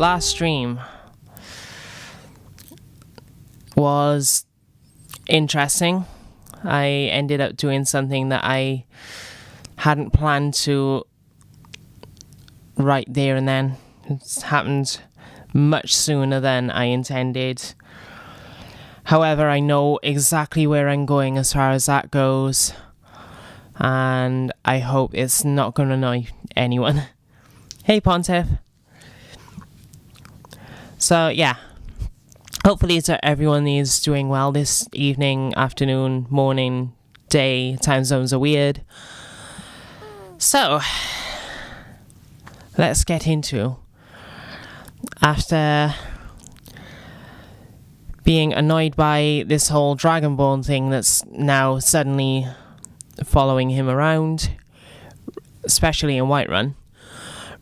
last stream was interesting. I ended up doing something that I hadn't planned to right there and then. It's happened much sooner than I intended. However, I know exactly where I'm going as far as that goes, and I hope it's not going to annoy anyone. Hey, Pontiff. So, yeah. Hopefully everyone is doing well this evening, afternoon, morning, day. Time zones are weird. So, let's get into. After being annoyed by this whole Dragonborn thing that's now suddenly following him around, especially in Whiterun,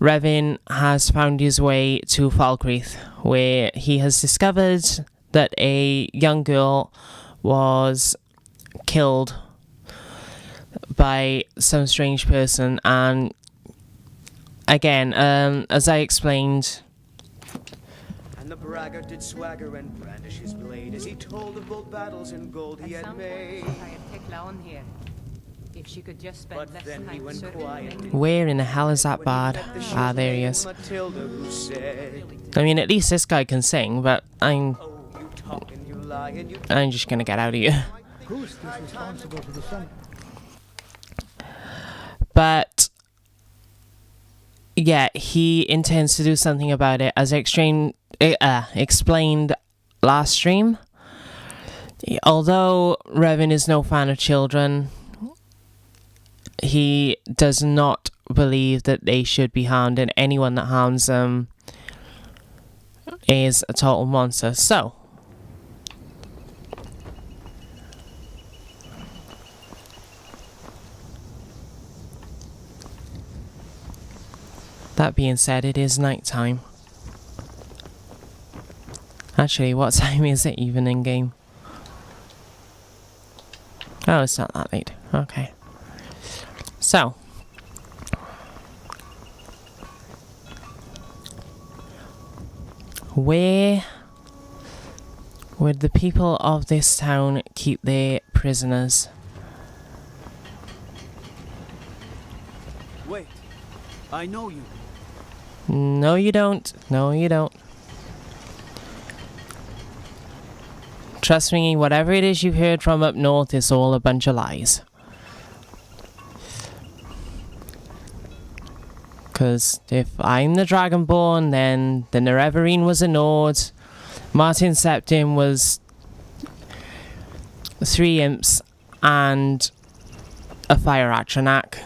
Revin has found his way to Falkreath, where he has discovered that a young girl was killed by some strange person. And again, as I explained, and the braggart did swagger and brandish his blade as he told of bold battles and gold he had made. I had Tekla on here. If she could just spend But less then he time went serving quiet. men. where in the hell is that bard? Ah, there he is. I mean, at least this guy can sing, but I'm just gonna get out of here. Who's this responsible for the sun? But yeah, he intends to do something about it, as I explained last stream. Although Revin is no fan of children, he does not believe that they should be harmed, and anyone that harms them is a total monster. So, that being said, it is night time. Actually, what time is it even in game? Oh, it's not that late. Okay. So, where would the people of this town keep their prisoners? Wait, I know you. No, you don't. No, you don't. Trust me, whatever it is you've heard from up north is all a bunch of lies. Because if I'm the Dragonborn, then the Nerevarine was a Nord, Martin Septim was 3 imps, and a Fire Atronak.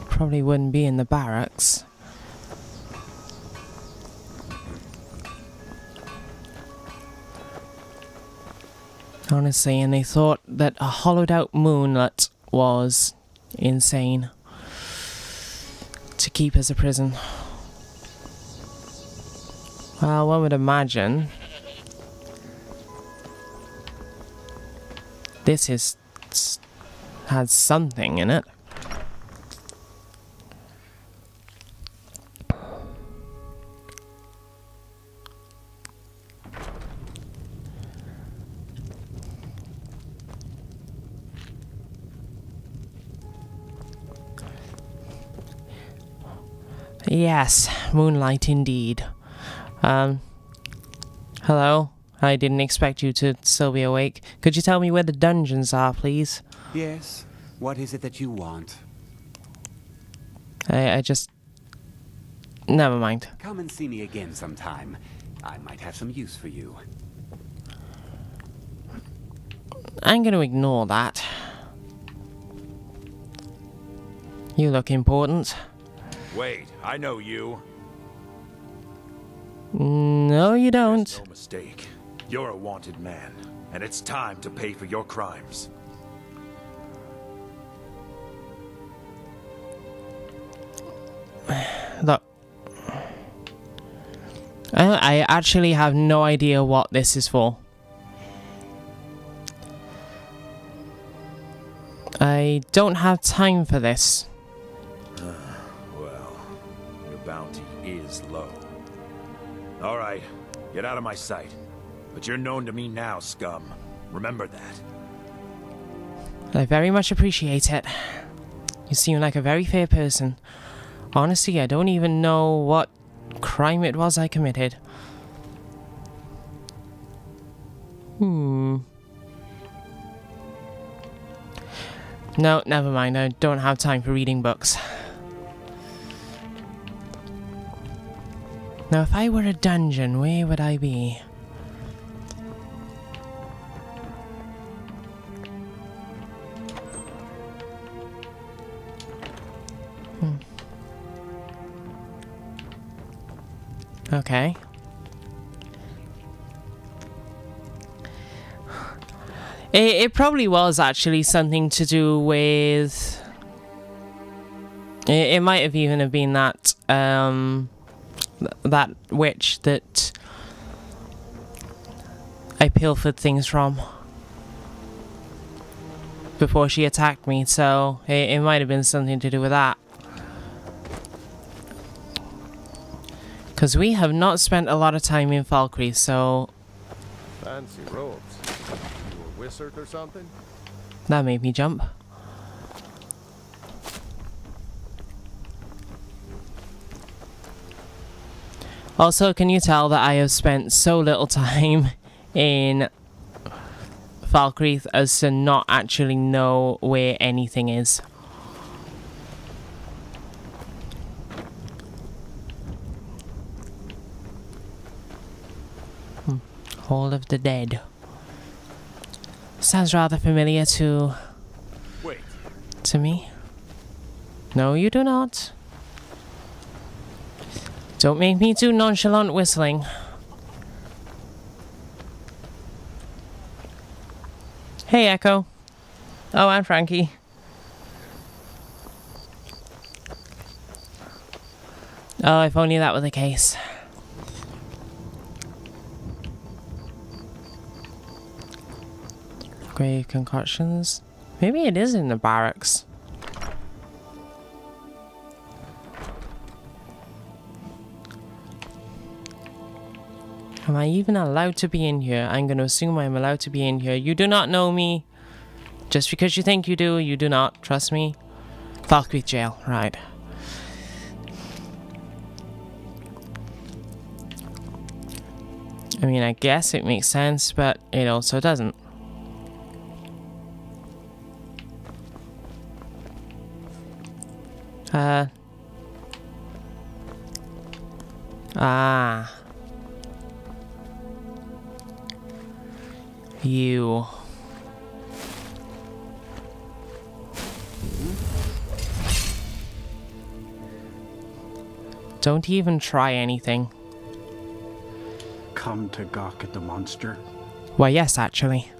Probably wouldn't be in the barracks. Honestly, and they thought that a hollowed out moonlet was insane to keep as a prison. Well, one would imagine this has something in it. Yes, moonlight indeed. Hello? I didn't expect you to still be awake. Could you tell me where the dungeons are, please? Yes. What is it that you want? I just... Never mind. Come and see me again sometime. I might have some use for you. I'm gonna ignore that. You look important. Wait, I know you. No, you don't. There's no mistake. You're a wanted man, and it's time to pay for your crimes. Look. I actually have no idea what this is for. I don't have time for this. Well, your bounty is low. All right, get out of my sight. But you're known to me now, scum. Remember that. I very much appreciate it. You seem like a very fair person. Honestly, I don't even know what crime it was I committed. No, never mind. I don't have time for reading books. Now, if I were a dungeon, where would I be? Okay. It probably was actually something to do with... It might have even have been that, that witch that I pilfered things from before she attacked me, so it might have been something to do with that. Because we have not spent a lot of time in Valkyrie, so... Fancy robes. You a wizard or something? That made me jump. Also, can you tell that I have spent so little time in Valkyrie as to not actually know where anything is? Hall of the Dead. Sounds rather familiar to me. No, you do not. Don't make me do nonchalant whistling. Hey, Echo. Oh, and Frankie. Oh, if only that were the case. Grave concoctions. Maybe it is in the barracks. Am I even allowed to be in here? I'm going to assume I'm allowed to be in here. You do not know me. Just because you think you do, you do not. Trust me. Valkyrie jail. Right. I mean, I guess it makes sense, but it also doesn't. You. Don't even try anything. Come to gawk at the monster? Why, yes, actually.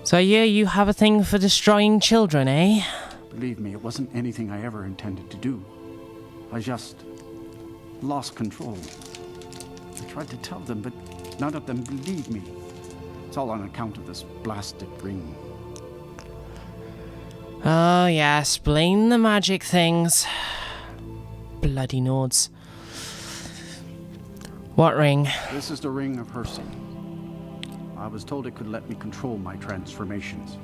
So yeah, you have a thing for destroying children, eh? Believe me, it wasn't anything I ever intended to do. I just lost control. I tried to tell them, but none of them believed me. It's all on account of this blasted ring. Oh yes, blame the magic things. Bloody nods. What ring? This is the ring of Hersey. I was told it could let me control my transformations.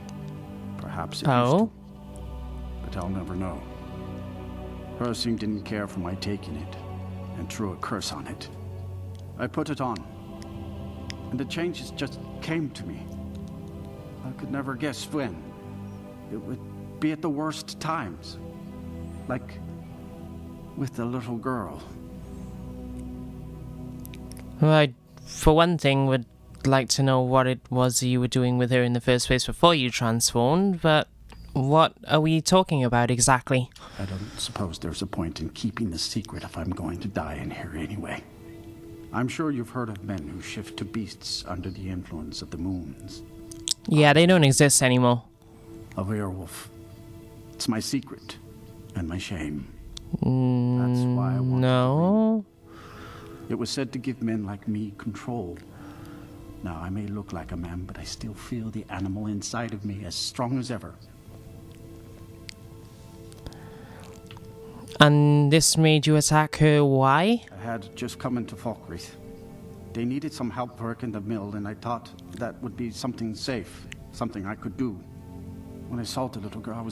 Perhaps it used to, but I'll never know. Hersey didn't care for my taking it, and threw a curse on it. I put it on, and the changes just came to me. I could never guess when. It would be at the worst times. Like with the little girl. Well, I, for one thing, would like to know what it was you were doing with her in the first place before you transformed, but what are we talking about exactly? I don't suppose there's a point in keeping the secret if I'm going to die in here anyway. I'm sure you've heard of men who shift to beasts under the influence of the moons. Yeah, they don't exist anymore. A werewolf. It's my secret and my shame. That's why I wanted the ring. It was said to give men like me control. Now, I may look like a man, but I still feel the animal inside of me as strong as ever. And this made you attack her, why? I had just come into Falkreath. They needed some help working the mill, and I thought that would be something safe, something I could do. When I saw the little girl,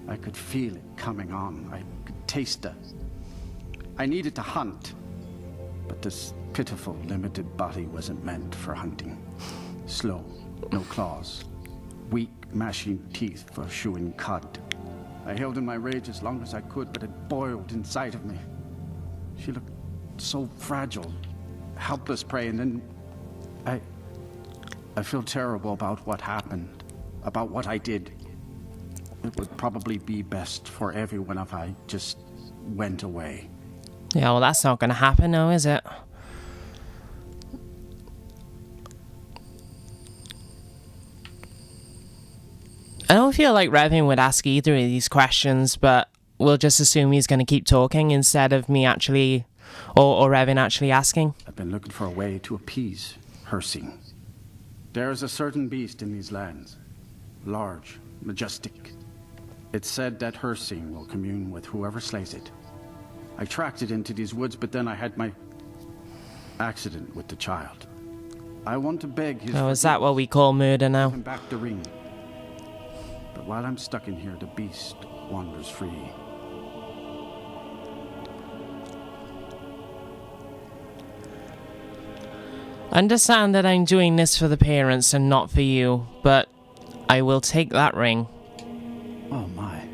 I could feel it coming on. I could taste it. I needed to hunt, but this pitiful, limited body wasn't meant for hunting. Slow, no claws, weak, mashing teeth for chewing cud. I held in my rage as long as I could, but it boiled inside of me. She looked so fragile, helpless prey, and then I feel terrible about what happened, about what I did. It would probably be best for everyone if I just went away. Yeah, well, that's not going to happen now, is it? I don't feel like Revin would ask either of these questions, but we'll just assume he's going to keep talking instead of me actually, or Revin actually asking. I've been looking for a way to appease Hersing. There is a certain beast in these lands, large, majestic. It's said that Hersing will commune with whoever slays it. I tracked it into these woods, but then I had my accident with the child. I want to beg his Oh, is that what we call murder give now? him back the ring. But while I'm stuck in here, the beast wanders free. Understand that I'm doing this for the parents and not for you, but I will take that ring. Oh my.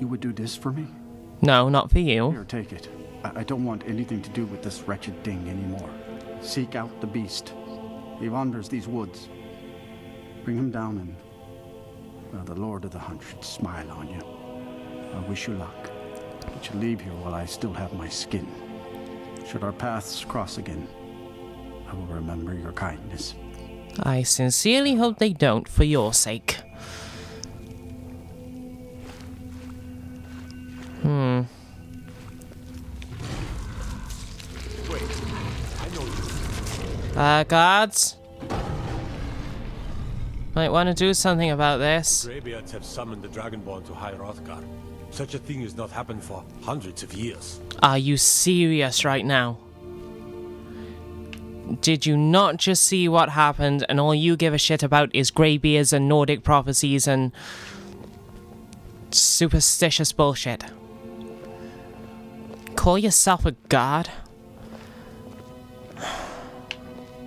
You would do this for me? No, not for you. Here, take it. I don't want anything to do with this wretched thing anymore. Seek out the beast. He wanders these woods. Bring him down and... well, the Lord of the Hunt should smile on you. I wish you luck. But you leave here while I still have my skin. Should our paths cross again, I will remember your kindness. I sincerely hope they don't, for your sake. Guards? Might want to do something about this. Greybeards have summoned the Dragonborn to High Hrothgar. Such a thing has not happened for hundreds of years. Are you serious right now? Did you not just see what happened and all you give a shit about is greybeards and Nordic prophecies and superstitious bullshit? Call yourself a god?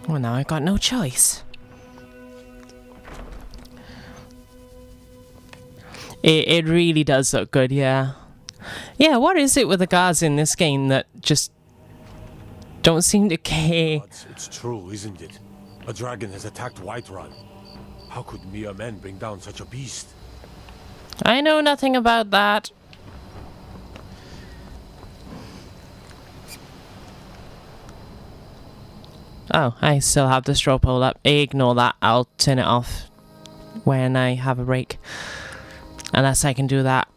Well, now I've got no choice. It really does look good, yeah. Yeah, what is it with the guards in this game that just don't seem to care? It's true, isn't it? A dragon has attacked Whiterun. How could mere men bring down such a beast? I know nothing about that. Oh, I still have the straw pole up. Ignore that. I'll turn it off when I have a break. Unless I can do that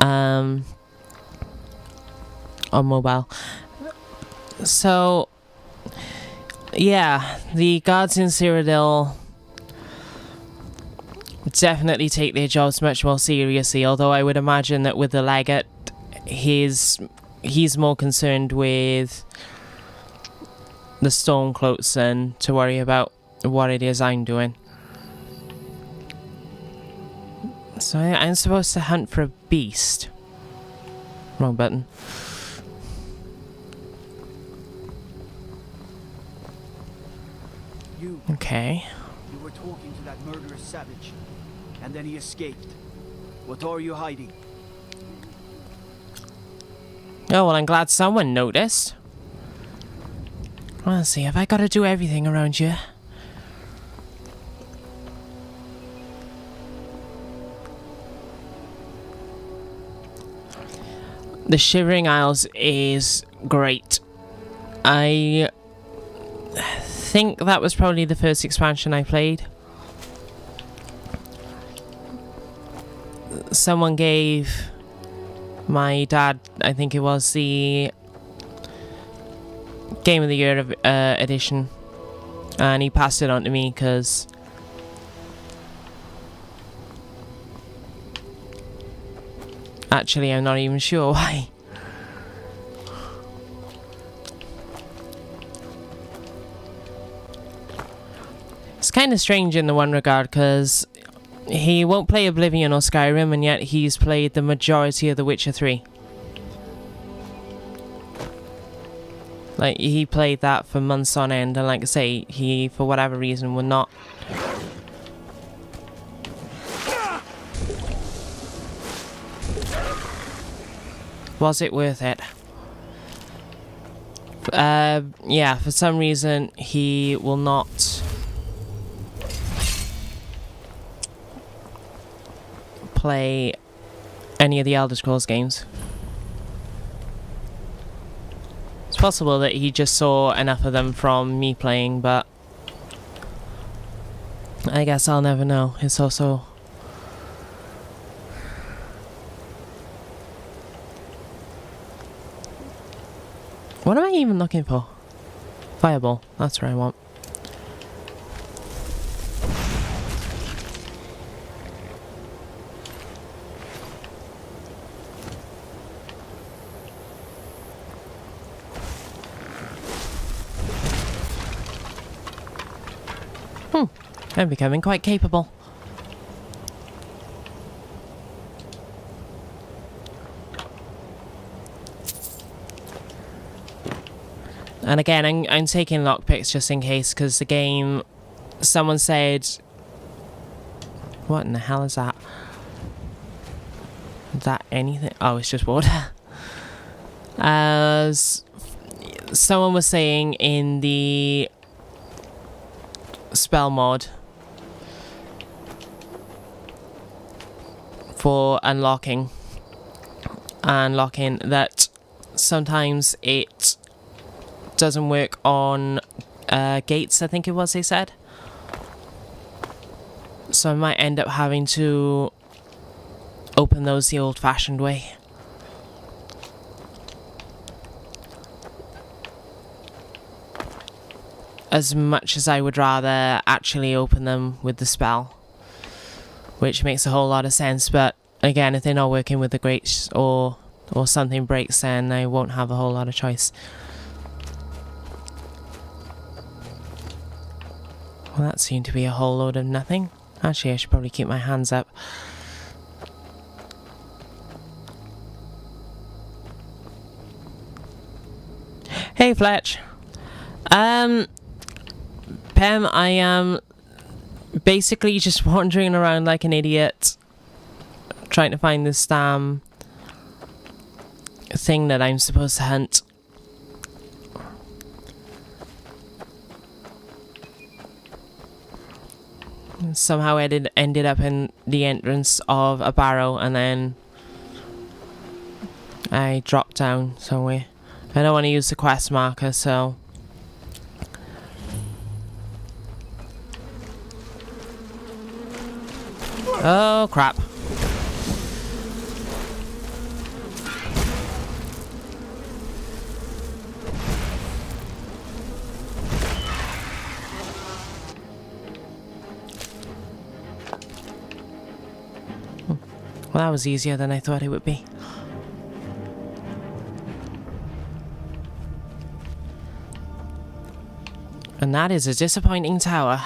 on mobile. So, yeah, the guards in Cyrodiil definitely take their jobs much more seriously, although I would imagine that with the Legate, he's more concerned with the Stormcloaks than to worry about what it is I'm doing. So I'm supposed to hunt for a beast. Wrong button. Okay. You were talking to that murderous savage, and then he escaped. What are you hiding? Oh, well, I'm glad someone noticed. Let's see, have I got to do everything around here? The Shivering Isles is great. I think that was probably the first expansion I played. Someone gave my dad, I think it was, the Game of the Year edition, and he passed it on to me because actually I'm not even sure why. It's kind of strange in the one regard because he won't play Oblivion or Skyrim, and yet he's played the majority of The Witcher 3. Like, he played that for months on end, and like I say, he, for whatever reason, would not... Was it worth it? Yeah, for some reason, he will not play any of the Elder Scrolls games. It's possible that he just saw enough of them from me playing, but I guess I'll never know. It's also... What am I even looking for? Fireball. That's what I want. I'm becoming quite capable. And again, I'm taking lockpicks just in case, because the game... Someone said... What in the hell is that? Is that anything? Oh, it's just water. As someone was saying in the spell mod for unlocking that sometimes it doesn't work on gates, I think it was they said. So I might end up having to open those the old-fashioned way. As much as I would rather actually open them with the spell, which makes a whole lot of sense, but again, if they're not working with the grates or something breaks, then I won't have a whole lot of choice. Well, that seemed to be a whole load of nothing. Actually, I should probably keep my hands up. Hey, Fletch. Pem, I am basically just wandering around like an idiot, trying to find this damn thing that I'm supposed to hunt. Somehow I ended up in the entrance of a barrow, and then I dropped down somewhere. I don't want to use the quest marker, so... Oh, crap. Well, that was easier than I thought it would be. And that is a disappointing tower.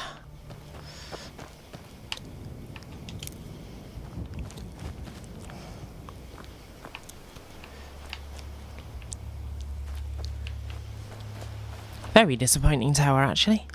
Very disappointing tower, actually.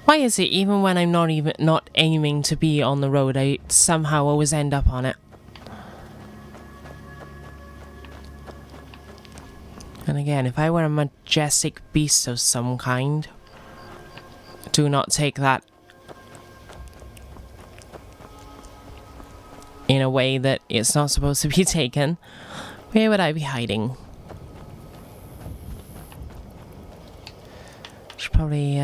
Why is it even when I'm not aiming to be on the road, I somehow always end up on it? And again, if I were a majestic beast of some kind, do not take that in a way that it's not supposed to be taken. Where would I be hiding? Should should probably,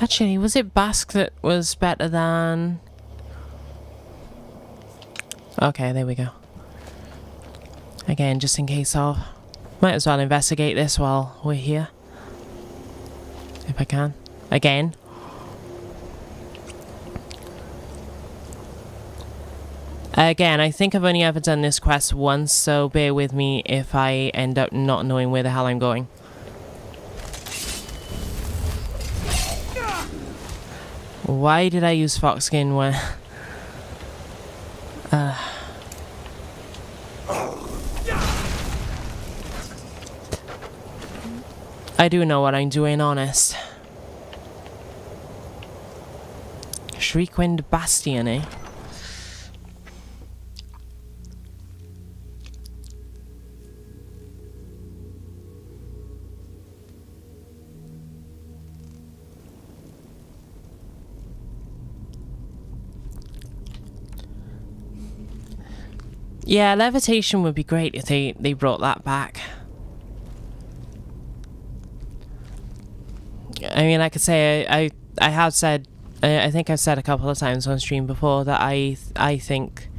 Actually, was it Basque that was better than... Okay, there we go. Again, just in case of... Might as well investigate this while we're here. If I can. Again. Again, I think I've only ever done this quest once, so bear with me if I end up not knowing where the hell I'm going. Why did I use fox skin when... I do know what I'm doing, honest. Shriekwind Bastion, eh? Yeah, levitation would be great if they brought that back. I mean, like I say, I have said, I think I've said a couple of times on stream before that I think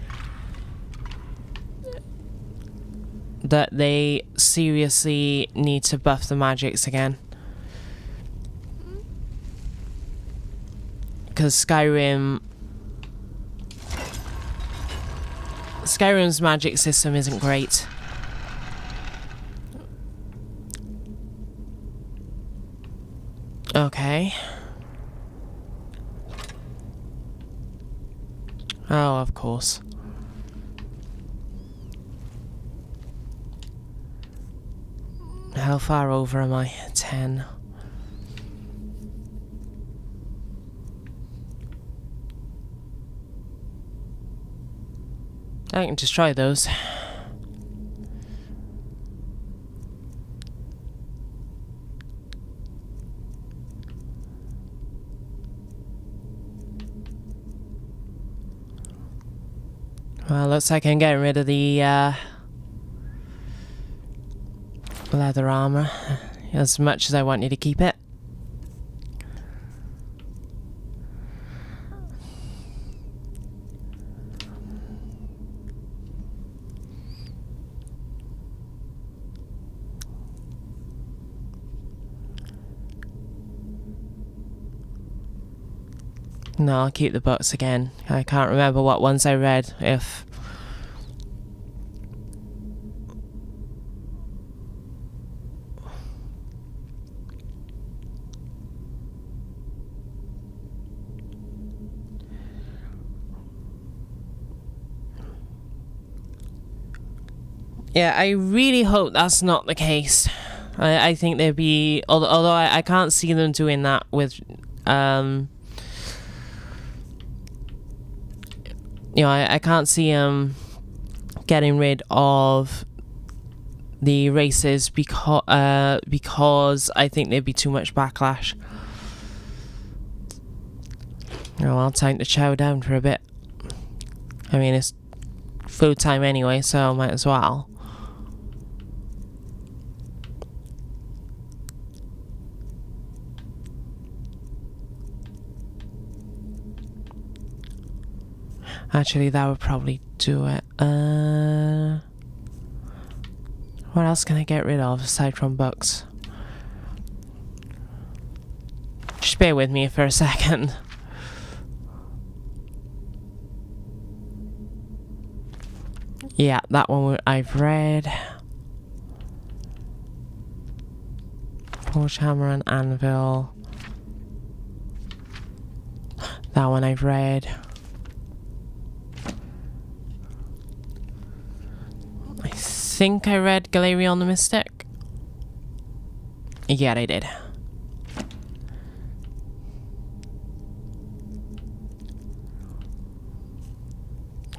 that they seriously need to buff the magics again. Because Skyrim's magic system isn't great. Okay. Oh, of course. How far over am I? 10. I can destroy those. Well, looks like I'm getting rid of the leather armor as much as I wanted to keep it. No, I'll keep the books again. I can't remember what ones I read, if... Yeah, I really hope that's not the case. I think there'd be... Although I can't see them doing that with... You know, I can't see getting rid of the races because I think there'd be too much backlash. Oh well, time to chow down for a bit. I mean, it's food time anyway, so might as well. Actually, that would probably do it. What else can I get rid of aside from books? Just bear with me for a second. Yeah, that one I've read. Forge Hammer and Anvil. That one I've read. I think I read Galerion the Mystic. Yeah, I did.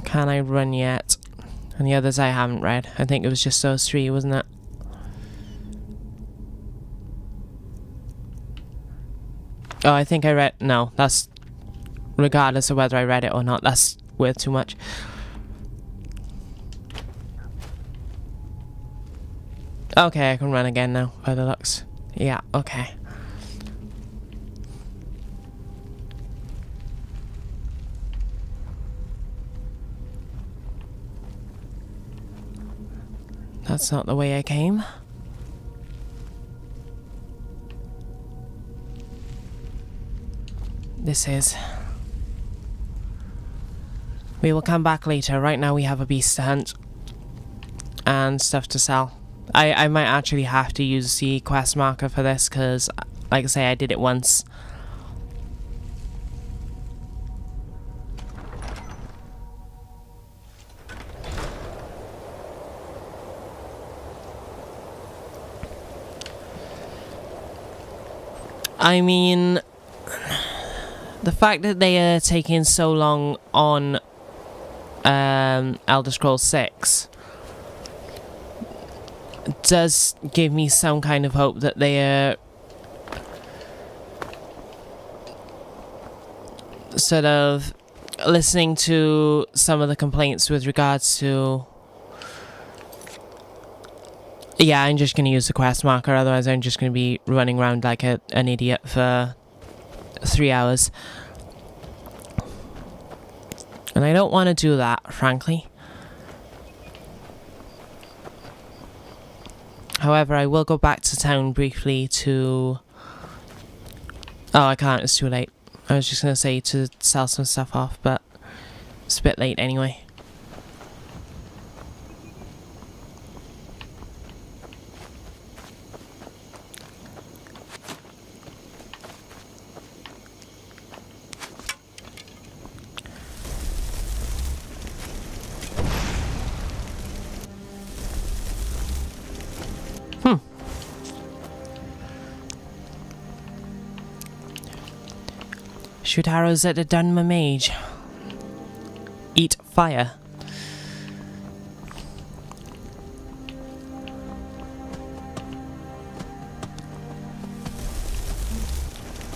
Can I run yet? And the others I haven't read. I think it was just those three, wasn't it? Oh, I think I read... No, that's regardless of whether I read it or not. That's worth too much. Okay, I can run again now, by the looks. Yeah, okay. That's not the way I came. This is. We will come back later. Right now we have a beast to hunt. And stuff to sell. I might actually have to use the quest marker for this because, like I say, I did it once. I mean, the fact that they are taking so long on Elder Scrolls 6 does give me some kind of hope that they are sort of listening to some of the complaints with regards to... Yeah, I'm just going to use the quest marker, otherwise I'm just going to be running around like an idiot for 3 hours. And I don't want to do that, frankly. However, I will go back to town briefly to... Oh, I can't, it's too late. I was just going to say to sell some stuff off, but it's a bit late anyway. Shoot arrows at a Dunmer mage. Eat fire.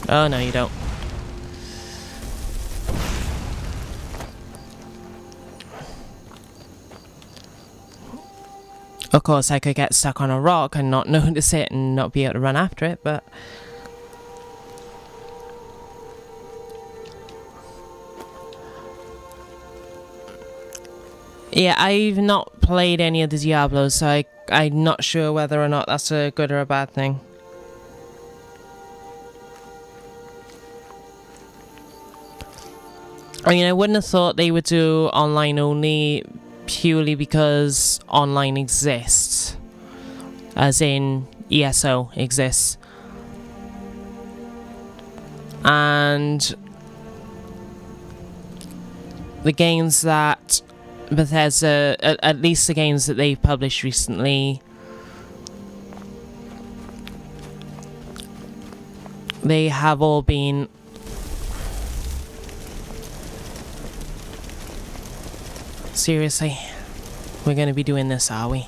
Oh, no, you don't. Of course, I could get stuck on a rock and not notice it and not be able to run after it, but... Yeah, I've not played any of the Diablos, so I'm not sure whether or not that's a good or a bad thing. I mean, I wouldn't have thought they would do online only purely because online exists. As in, ESO exists. And the games that Bethesda, at least the games that they've published recently, they have all been seriously, we're going to be doing this, are we?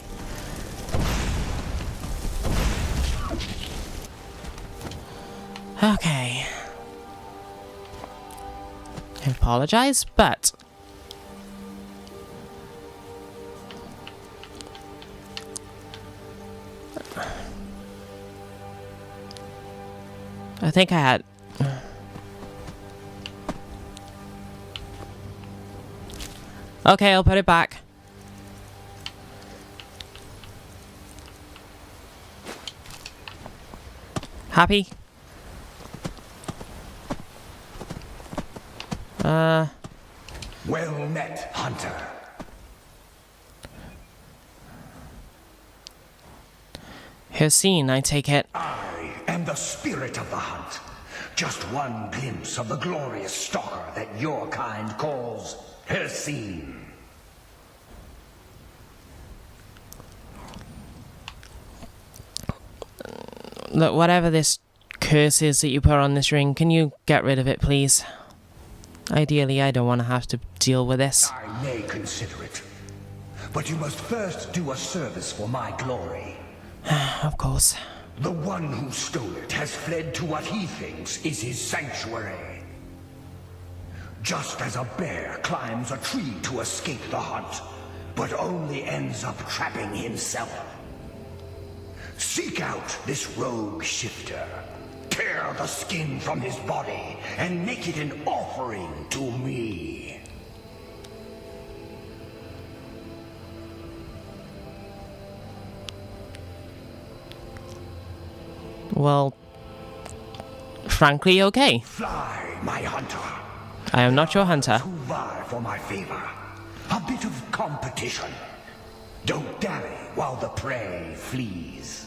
Okay. I apologize, but I think I had... Okay, I'll put it back. Happy? Well met, hunter. Hircine, I take it. I am the spirit of the hunt. Just one glimpse of the glorious stalker that your kind calls Hircine. Look, whatever this curse is that you put on this ring, can you get rid of it, please? Ideally, I don't want to have to deal with this. I may consider it, but you must first do a service for my glory. Of course. The one who stole it has fled to what he thinks is his sanctuary. Just as a bear climbs a tree to escape the hunt, but only ends up trapping himself. Seek out this rogue shifter. Tear the skin from his body and make it an offering to me. Well, frankly, okay. Fly, my hunter. I am not your hunter. To vie for my favor. A bit of competition. Don't dally while the prey flees.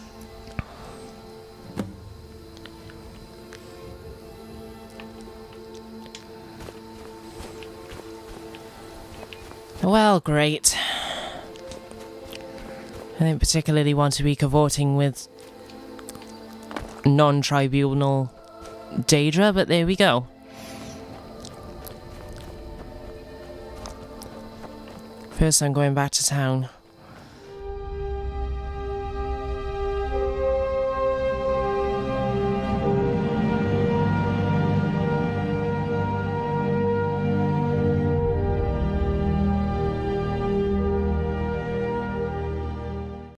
Well, great. I don't particularly want to be cavorting with non-tribunal Daedra, but there we go. First I'm going back to town.